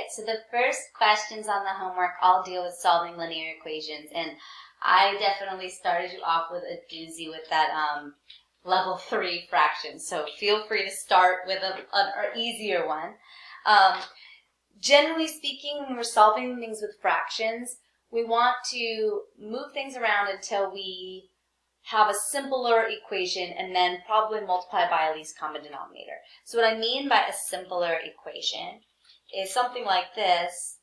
so the first questions on the homework all deal with solving linear equations, and I definitely started you off with a doozy with that level 3 fraction, so feel free to start with an easier one. Generally speaking, when we're solving things with fractions, we want to move things around until we have a simpler equation and then probably multiply by a least common denominator. So what I mean by a simpler equation is something like this.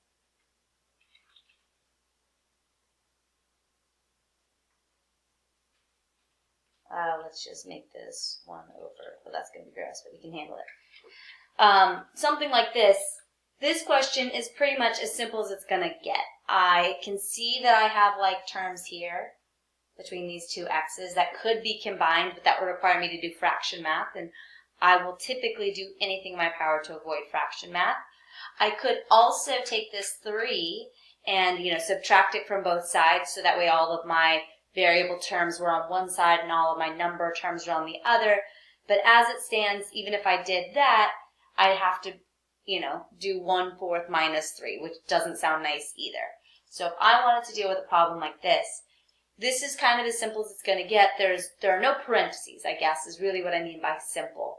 Let's just make this 1 over, well, that's going to be gross, but we can handle it. Something like this. This question is pretty much as simple as it's going to get. I can see that I have like terms here between these two x's that could be combined, but that would require me to do fraction math, and I will typically do anything in my power to avoid fraction math. I could also take this 3 and subtract it from both sides, so that way all of my variable terms were on one side and all of my number terms were on the other. But as it stands, even if I did that, I'd have to do 1/4 minus 3, which doesn't sound nice either. So if I wanted to deal with a problem like this is kind of as simple as it's going to get. There are no parentheses, I guess, is really what I mean by simple.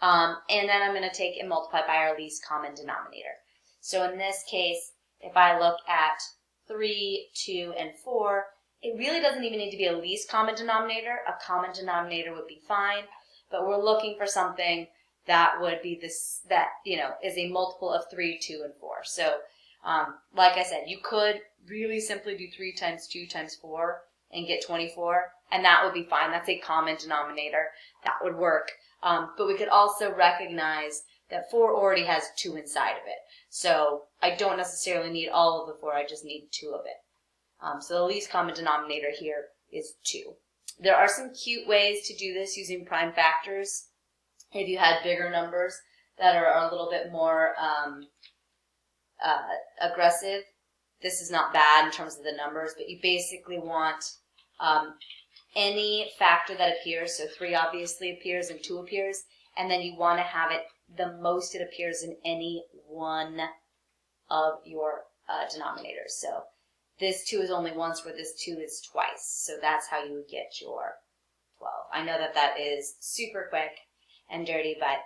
And then I'm going to take and multiply by our least common denominator. So in this case, if I look at 3, 2, and 4, it really doesn't even need to be a least common denominator. A common denominator would be fine, but we're looking for something that would be this, that, is a multiple of 3, 2, and 4. So, like I said, you could really simply do 3 times 2 times 4 and get 24, and that would be fine. That's a common denominator. That would work. But we could also recognize that 4 already has 2 inside of it. So I don't necessarily need all of the 4, I just need 2 of it. So the least common denominator here is 2. There are some cute ways to do this using prime factors. If you had bigger numbers that are a little bit more aggressive, this is not bad in terms of the numbers, but you basically want any factor that appears, so 3 obviously appears and 2 appears, and then you want to have it the most it appears in any one of your denominators. So this 2 is only once, where this 2 is twice, so that's how you would get your 12. I know that that is super quick and dirty, but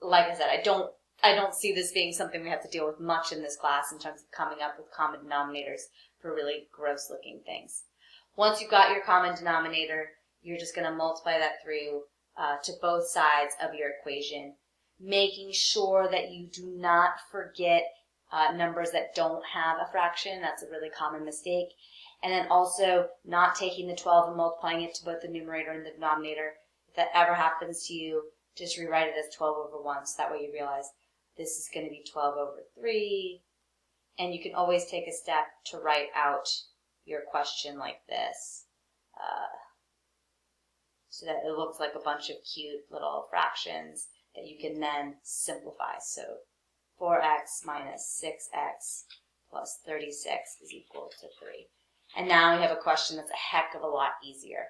like I said, I don't see this being something we have to deal with much in this class in terms of coming up with common denominators for really gross looking things. Once you've got your common denominator, you're just going to multiply that through to both sides of your equation, making sure that you do not forget numbers that don't have a fraction. That's a really common mistake. And then also not taking the 12 and multiplying it to both the numerator and the denominator. If that ever happens to you, just rewrite it as 12 over 1, so that way you realize this is going to be 12 over 3. And you can always take a step to write out your question like this, so that it looks like a bunch of cute little fractions that you can then simplify. So 4x minus 6x plus 36 is equal to 3. And now we have a question that's a heck of a lot easier.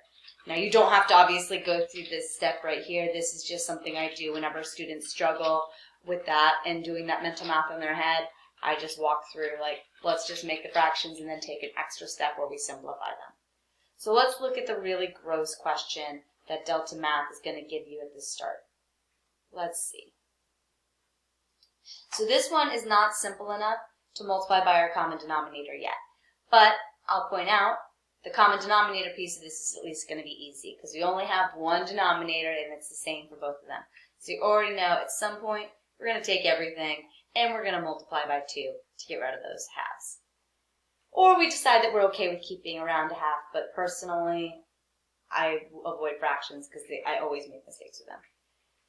Now, you don't have to obviously go through this step right here. This is just something I do whenever students struggle with that and doing that mental math in their head. I just walk through, like, let's just make the fractions and then take an extra step where we simplify them. So let's look at the really gross question that Delta Math is going to give you at the start. Let's see. So this one is not simple enough to multiply by our common denominator yet. But I'll point out, the common denominator piece of this is at least going to be easy because we only have one denominator and it's the same for both of them. So you already know at some point we're going to take everything and we're going to multiply by 2 to get rid of those halves. Or we decide that we're okay with keeping around a half, but personally I avoid fractions because I always make mistakes with them.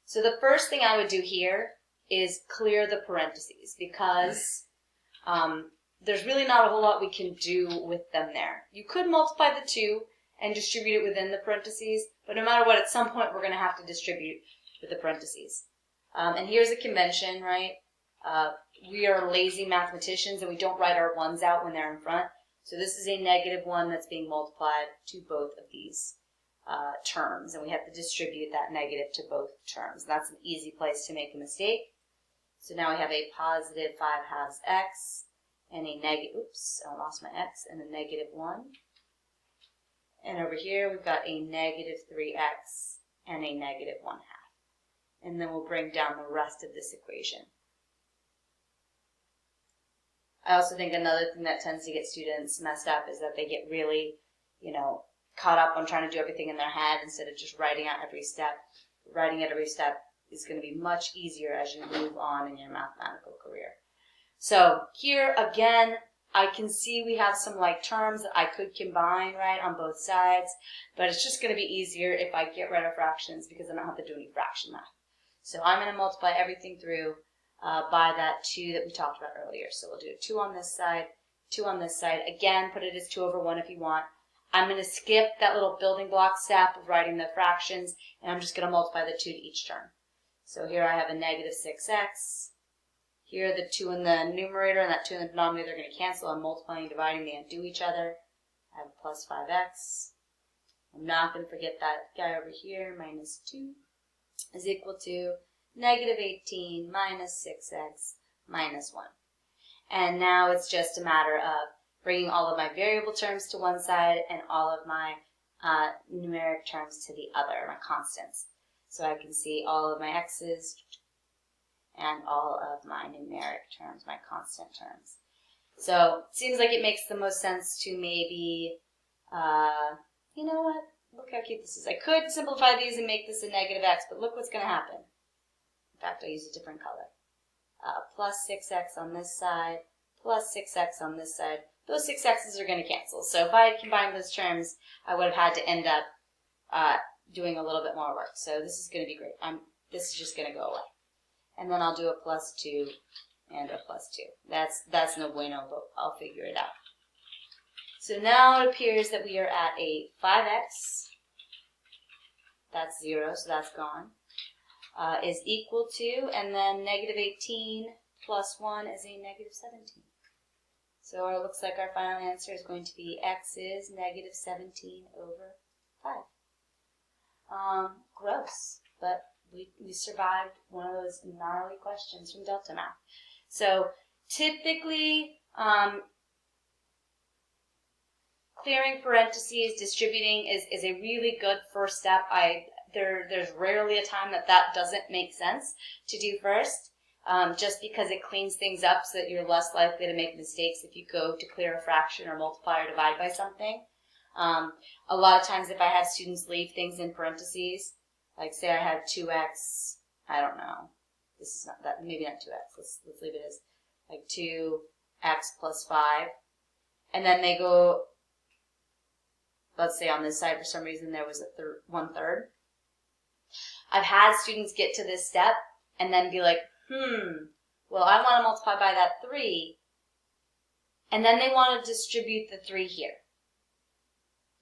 So the first thing I would do here is clear the parentheses because there's really not a whole lot we can do with them there. You could multiply the 2 and distribute it within the parentheses, but no matter what, at some point we're going to have to distribute with the parentheses. And here's a convention, right? We are lazy mathematicians and we don't write our 1s out when they're in front. So this is a -1 that's being multiplied to both of these terms, and we have to distribute that negative to both terms. That's an easy place to make a mistake. So now we have a positive 5/2 x and a negative, oops, I lost my x, and a negative 1. And over here we've got a negative 3x and a negative 1/2. And then we'll bring down the rest of this equation. I also think another thing that tends to get students messed up is that they get really, caught up on trying to do everything in their head instead of just writing out every step. Writing out every step is going to be much easier as you move on in your mathematical career. So here again, I can see we have some like terms that I could combine, right, on both sides, but it's just going to be easier if I get rid of fractions because I don't have to do any fraction math. So I'm going to multiply everything through by that 2 that we talked about earlier. So we'll do 2 on this side, 2 on this side. Again, put it as 2/1 if you want. I'm going to skip that little building block step of writing the fractions, and I'm just going to multiply the 2 to each term. So here I have a negative 6x. Here the 2 in the numerator and that 2 in the denominator are going to cancel. I'm multiplying and dividing, they undo each other. I have plus 5x. I'm not going to forget that guy over here, minus 2 is equal to negative 18 minus 6x minus 1. And now it's just a matter of bringing all of my variable terms to one side and all of my numeric terms to the other, my constants. So I can see all of my x's and all of my numeric terms, my constant terms. So it seems like it makes the most sense to maybe, you know what, look how cute this is. I could simplify these and make this a negative x, but look what's going to happen. In fact, I'll use a different color. Plus 6x on this side, plus 6x on this side. Those 6x's are going to cancel. So if I had combined those terms, I would have had to end up doing a little bit more work. So this is going to be great. This is just going to go away. And then I'll do a plus 2 and a plus 2. That's no bueno, but I'll figure it out. So now it appears that we are at a 5x. That's 0, so that's gone. Is equal to, and then negative 18 plus 1 is a negative 17. So it looks like our final answer is going to be x is negative 17 over 5. Gross, but we survived one of those gnarly questions from Delta Math. So typically, clearing parentheses, distributing is a really good first step. There's rarely a time that doesn't make sense to do first, just because it cleans things up so that you're less likely to make mistakes if you go to clear a fraction or multiply or divide by something. A lot of times if I have students leave things in parentheses, like say I had 2x, I don't know, this is not that, maybe not 2x, let's leave it as like 2x plus 5, and then they go, let's say on this side for some reason there was a 1/3. I've had students get to this step and then be like, well, I want to multiply by that 3, and then they want to distribute the 3 here.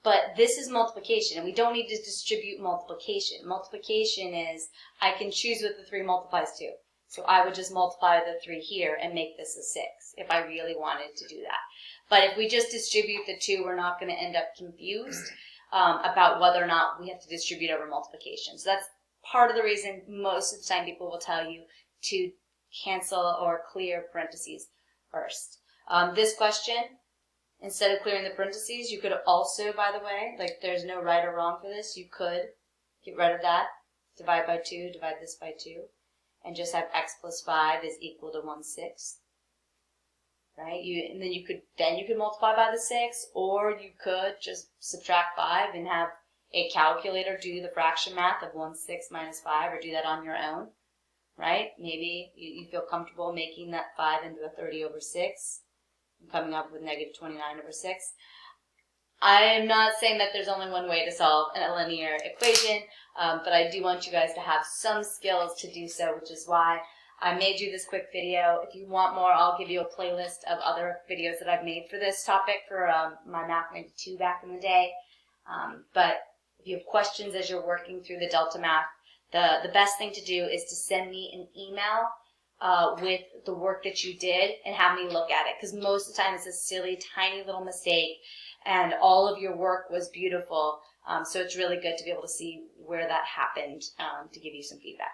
But this is multiplication, and we don't need to distribute multiplication. Multiplication is, I can choose what the 3 multiplies to. So I would just multiply the 3 here and make this a 6, if I really wanted to do that. But if we just distribute the 2, we're not going to end up confused about whether or not we have to distribute over multiplication. So that's part of the reason most of the time people will tell you to cancel or clear parentheses first. This question, instead of clearing the parentheses, you could also, by the way, like there's no right or wrong for this, you could get rid of that, divide by 2, divide this by 2, and just have x plus 5 is equal to 1/6. Right? And then you could multiply by the 6, or you could just subtract 5 and have a calculator do the fraction math of 1/6 minus 5, or do that on your own. Right? Maybe you feel comfortable making that 5 into a 30 over 6 and coming up with negative 29 over 6. I am not saying that there's only one way to solve a linear equation, but I do want you guys to have some skills to do so, which is why I made you this quick video. If you want more, I'll give you a playlist of other videos that I've made for this topic for my Math 92 back in the day. But if you have questions as you're working through the Delta Math, the best thing to do is to send me an email with the work that you did and have me look at it. Because most of the time it's a silly, tiny little mistake, and all of your work was beautiful. So it's really good to be able to see where that happened to give you some feedback.